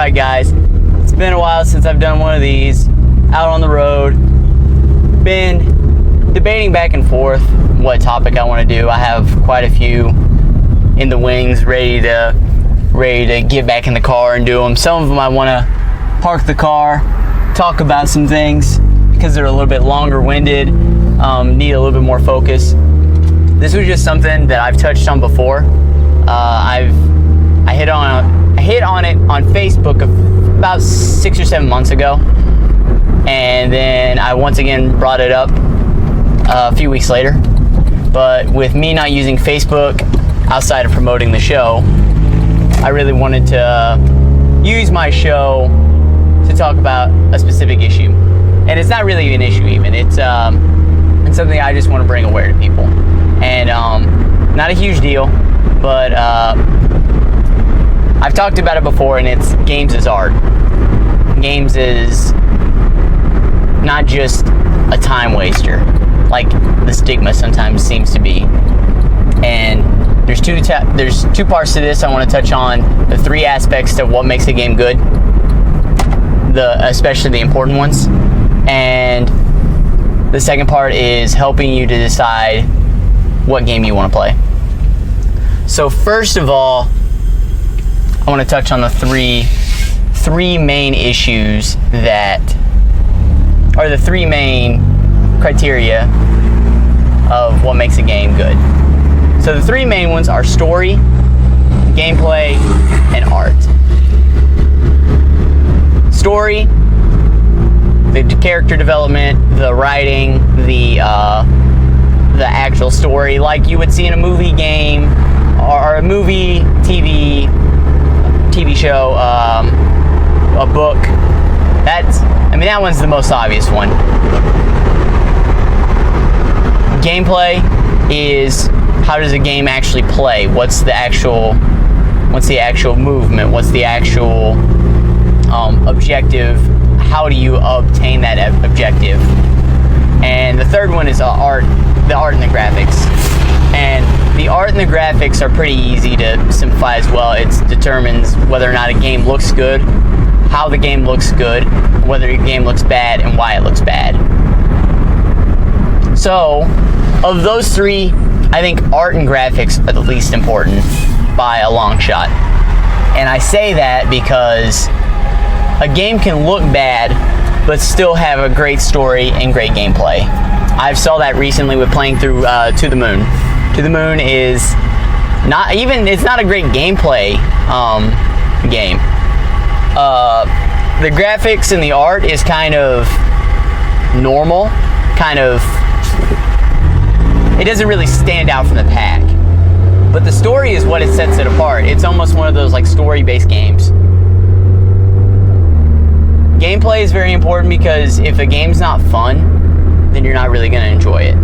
Alright guys, it's been a while since I've done one of these, out on the road. Been debating back and forth what topic I want to do. I have quite a few in the wings, ready to get back in the car and do them. Some of them I want to park the car, talk about some things because they're a little bit longer winded, need a little bit more focus. This was just something that I've touched on before. I hit on it on Facebook about 6 or 7 months ago, and then I once again brought it up a few weeks later. But with me not using Facebook outside of promoting the show, I really wanted to use my show to talk about a specific issue. And it's not really an issue even. It's something I just want to bring aware to people. And not a huge deal, but I've talked about it before, and it's games is art. Games is not just a time waster, like the stigma sometimes seems to be. And there's two parts to this. I want to touch on the three aspects of what makes a game good, especially the important ones. And the second part is helping you to decide what game you want to play. So first of all, I want to touch on the three main issues that are the three main criteria of what makes a game good. So the three main ones are story, gameplay, and art. Story, the character development, the writing, the actual story, like you would see in a movie game or a movie, TV show, a book. That one's the most obvious one. Gameplay is how does a game actually play? What's the actual movement? What's the actual objective? How do you obtain that objective? And the third one is the art and the graphics. And the art and the graphics are pretty easy to simplify as well. It determines whether or not a game looks good, how the game looks good, whether a game looks bad, and why it looks bad. So, of those three, I think art and graphics are the least important by a long shot. And I say that because a game can look bad, but still have a great story and great gameplay. I saw that recently with playing through To the Moon. To the Moon is it's not a great gameplay game. The graphics and the art is kind of normal, it doesn't really stand out from the pack. But the story is what it sets it apart. It's almost one of those like story-based games. Gameplay is very important because if a game's not fun, then you're not really going to enjoy it.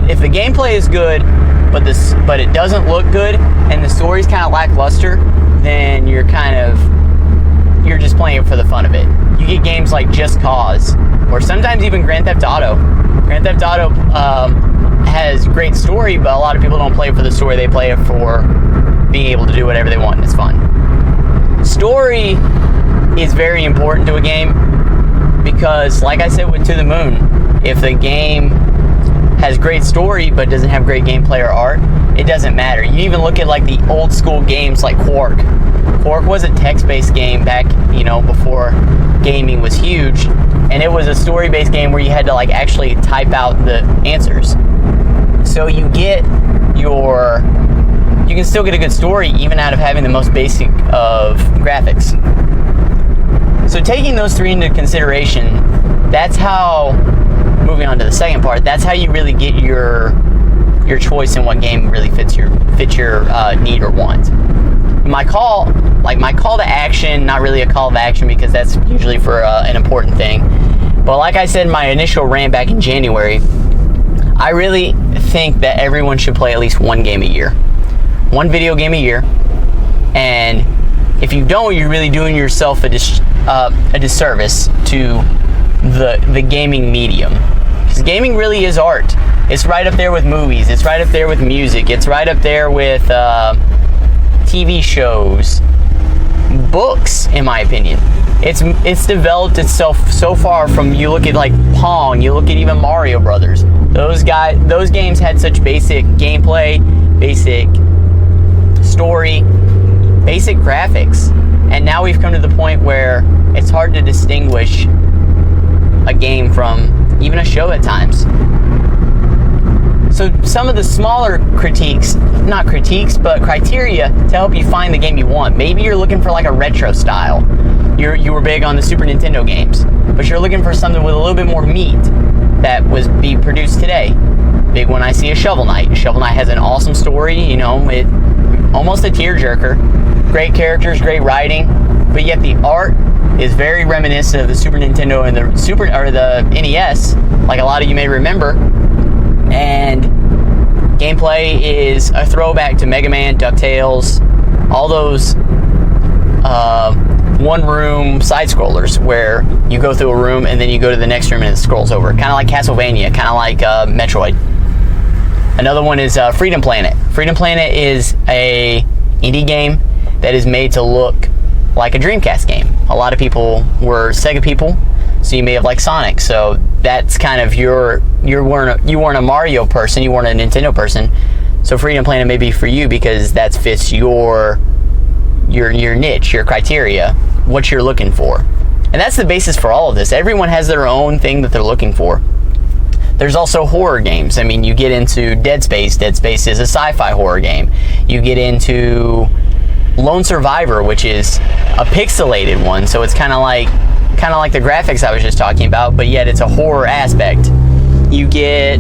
If the gameplay is good, but it doesn't look good, and the story's kind of lackluster, then you're just playing it for the fun of it. You get games like Just Cause, or sometimes even Grand Theft Auto. Grand Theft Auto has great story, but a lot of people don't play it for the story. They play it for being able to do whatever they want, and it's fun. Story is very important to a game because, like I said with To the Moon, if the game has great story but doesn't have great gameplay or art, it doesn't matter. You even look at like the old school games like Quark. Quark was a text-based game back, before gaming was huge, and it was a story-based game where you had to like actually type out the answers. So you can still get a good story even out of having the most basic of graphics. So taking those three into consideration, moving on to the second part, that's how you really get your choice in what game really fits your need or want. My call to action, not really a call to action because that's usually for an important thing. But like I said in my initial rant back in January, I really think that everyone should play at least one game a year. One video game a year. And if you don't, you're really doing yourself a disservice to the gaming medium. Because gaming really is art. It's right up there with movies. It's right up there with music. It's right up there with TV shows. books, in my opinion. It's developed itself so far from, you look at like Pong, you look at even Mario Brothers. Those games had such basic gameplay, basic story, basic graphics, and now we've come to the point where it's hard to distinguish a game from even a show at times. So some of the smaller criteria to help you find the game you want. Maybe you're looking for like a retro style. You were big on the Super Nintendo games, but you're looking for something with a little bit more meat that was being produced today. Big one I see is Shovel Knight. Shovel Knight has an awesome story, it almost a tearjerker. Great characters, great writing, but yet the art is very reminiscent of the Super Nintendo and the NES, like a lot of you may remember. And gameplay is a throwback to Mega Man, DuckTales, all those one-room side-scrollers where you go through a room and then you go to the next room and it scrolls over. Kind of like Castlevania, kind of like Metroid. Another one is Freedom Planet. Freedom Planet is a indie game that is made to look like a Dreamcast game. A lot of people were Sega people, so you may have liked Sonic. So that's kind of you weren't a Mario person, you weren't a Nintendo person. So Freedom Planet may be for you because that fits your niche, your criteria, what you're looking for. And that's the basis for all of this. Everyone has their own thing that they're looking for. There's also horror games. I mean, you get into Dead Space. Dead Space is a sci-fi horror game. You get into Lone Survivor, which is a pixelated one, so it's kind of like the graphics I was just talking about, but yet it's a horror aspect. You get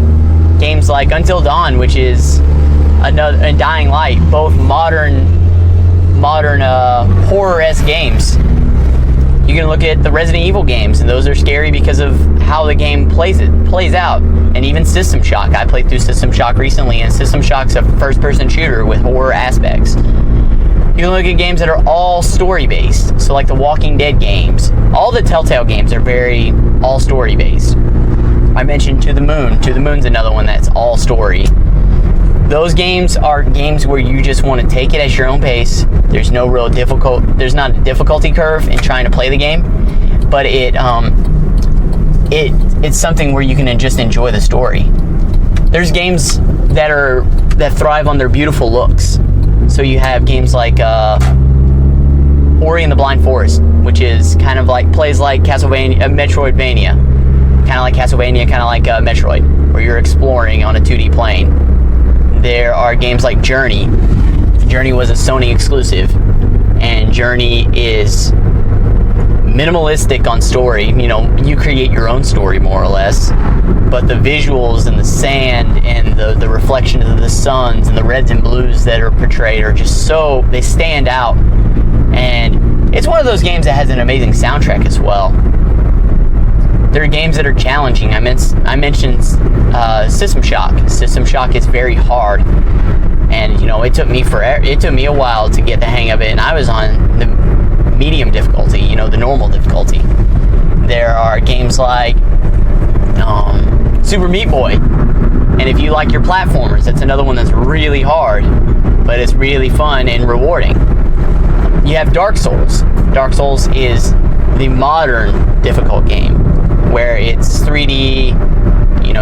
games like Until Dawn, which is and Dying Light, both modern horror-esque games. You can look at the Resident Evil games, and those are scary because of how the game plays out. And even System Shock. I played through System Shock recently, and System Shock's a first-person shooter with horror aspects. You can look at games that are all story-based, so like the Walking Dead games. All the Telltale games are very all story-based. I mentioned To the Moon. To the Moon's another one that's all story. Those games are games where you just want to take it at your own pace. There's not a difficulty curve in trying to play the game, but it's something where you can just enjoy the story. There's games that thrive on their beautiful looks. So you have games like Ori and the Blind Forest, which is kind of like plays like Metroidvania, kind of like Castlevania, kind of like Metroid, where you're exploring on a 2D plane. There are games like Journey. Journey was a Sony exclusive, and Journey is minimalistic on story. You create your own story more or less, but the visuals and the sand and the reflection of the suns and the reds and blues that are portrayed are just they stand out. And it's one of those games that has an amazing soundtrack as well. There are games that are challenging. I mentioned System Shock. System Shock is very hard, and it took me a while to get the hang of it, and I was on the medium difficulty, the normal difficulty. There are games like Super Meat Boy, and if you like your platformers, that's another one that's really hard, but it's really fun and rewarding. You have Dark Souls. Dark Souls is the modern difficult game, where it's 3D,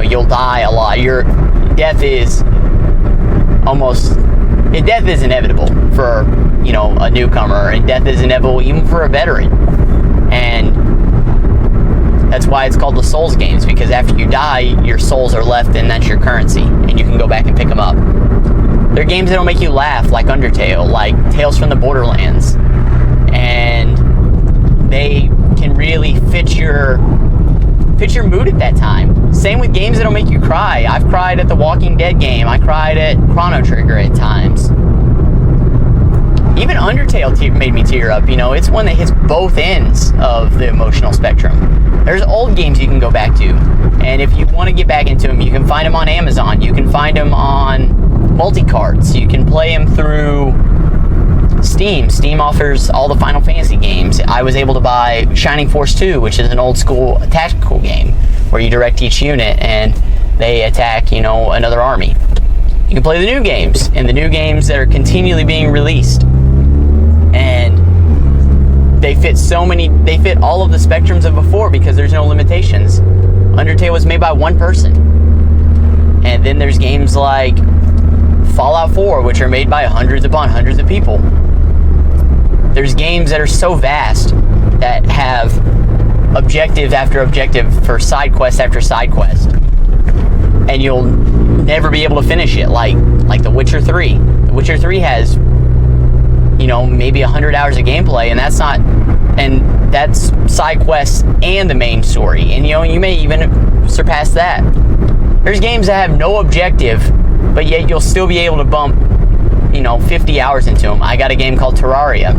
you'll die a lot. Your death is inevitable for, a newcomer, and death is inevitable even for a veteran. And that's why it's called the Souls games, because after you die, your souls are left, and that's your currency, and you can go back and pick them up. There are games that'll make you laugh, like Undertale, like Tales from the Borderlands, and they can really fit your mood at that time. Same with games that'll make you cry. I've cried at the Walking Dead game. I cried at Chrono Trigger at times. Even Undertale made me tear up. It's one that hits both ends of the emotional spectrum. There's old games you can go back to, and if you want to get back into them, you can find them on Amazon. You can find them on multi-carts. You can play them through Steam. Steam offers all the Final Fantasy games. I was able to buy Shining Force 2, which is an old school tactical game where you direct each unit and they attack, another army. You can play the new games, and the new games that are continually being released. And they fit all of the spectrums of before because there's no limitations. Undertale was made by one person. And then there's games like Fallout 4, which are made by hundreds upon hundreds of people. There's games that are so vast that have objective after objective for side quest after side quest. And you'll never be able to finish it, like The Witcher 3. The Witcher 3 has, maybe 100 hours of gameplay, and that's side quests and the main story. And you may even surpass that. There's games that have no objective, but yet you'll still be able to bump, 50 hours into them. I got a game called Terraria.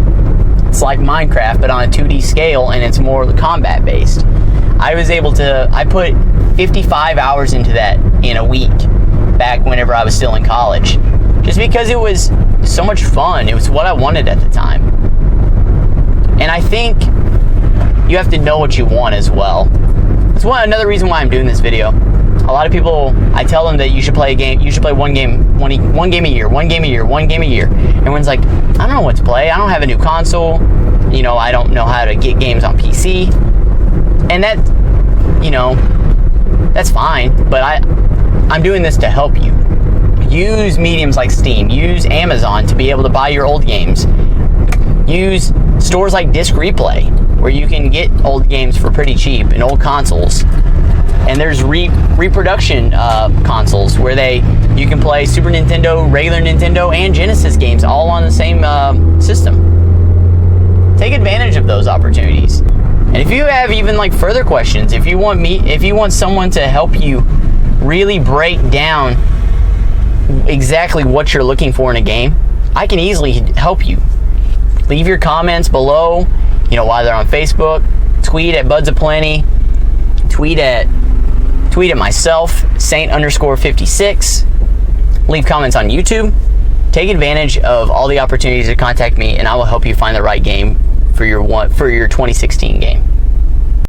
It's like Minecraft, but on a 2D scale, and it's more combat based. I put 55 hours into that in a week back whenever I was still in college, just because it was so much fun. It was what I wanted at the time. And I think you have to know what you want as well. That's another reason why I'm doing this video. A lot of people, I tell them that you should play one game a year. Everyone's like, I don't know what to play. I don't have a new console. I don't know how to get games on PC. And that's fine, but I'm doing this to help you. Use mediums like Steam. Use Amazon to be able to buy your old games. Use stores like Disc Replay, where you can get old games for pretty cheap and old consoles. And there's reproduction consoles where you can play Super Nintendo, regular Nintendo, and Genesis games all on the same system. Take advantage of those opportunities. And if you have even further questions, if you want someone to help you really break down exactly what you're looking for in a game, I can easily help you. Leave your comments below, while they're on Facebook, tweet at Buds of Plenty, tweet at myself, Saint_56, leave comments on YouTube. Take advantage of all the opportunities to contact me, and I will help you find the right game for your 2016 game.